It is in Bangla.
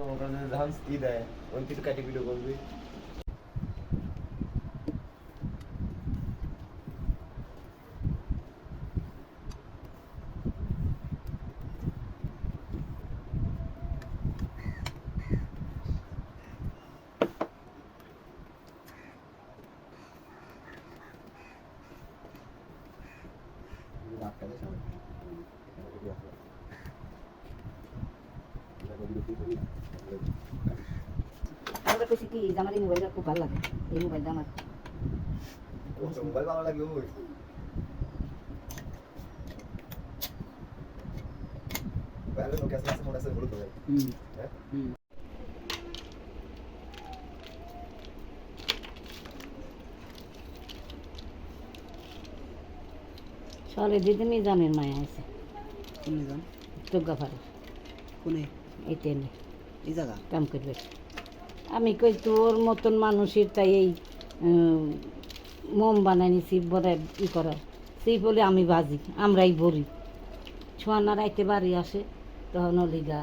ওরা যখন ই দেয় ওই কিছু কাটি ভিডিও করবি আমরা কইছি কি আমার এই মোবাইলটা খুব ভালো লাগে এই মোবাইলটা আমার মোবাইল ভালো লাগে ওই মোবাইল নোকিয়া আছে মনে আছে বলো তো ভাই হ্যাঁ শহরে দিদিনই জানের মায়া আছে কোনে যান দুর্গাফারে কোনে এই ট্রেনে এই জায়গা কাম করবে আমি কই তোর মতন মানুষের তাই এই মোম বানাই নিছি বোধহয় ই করার সেই বলে আমি বাজি আমরাই বলি ছোয়ানা রাইতে বাড়ি আসে তখন অলিগা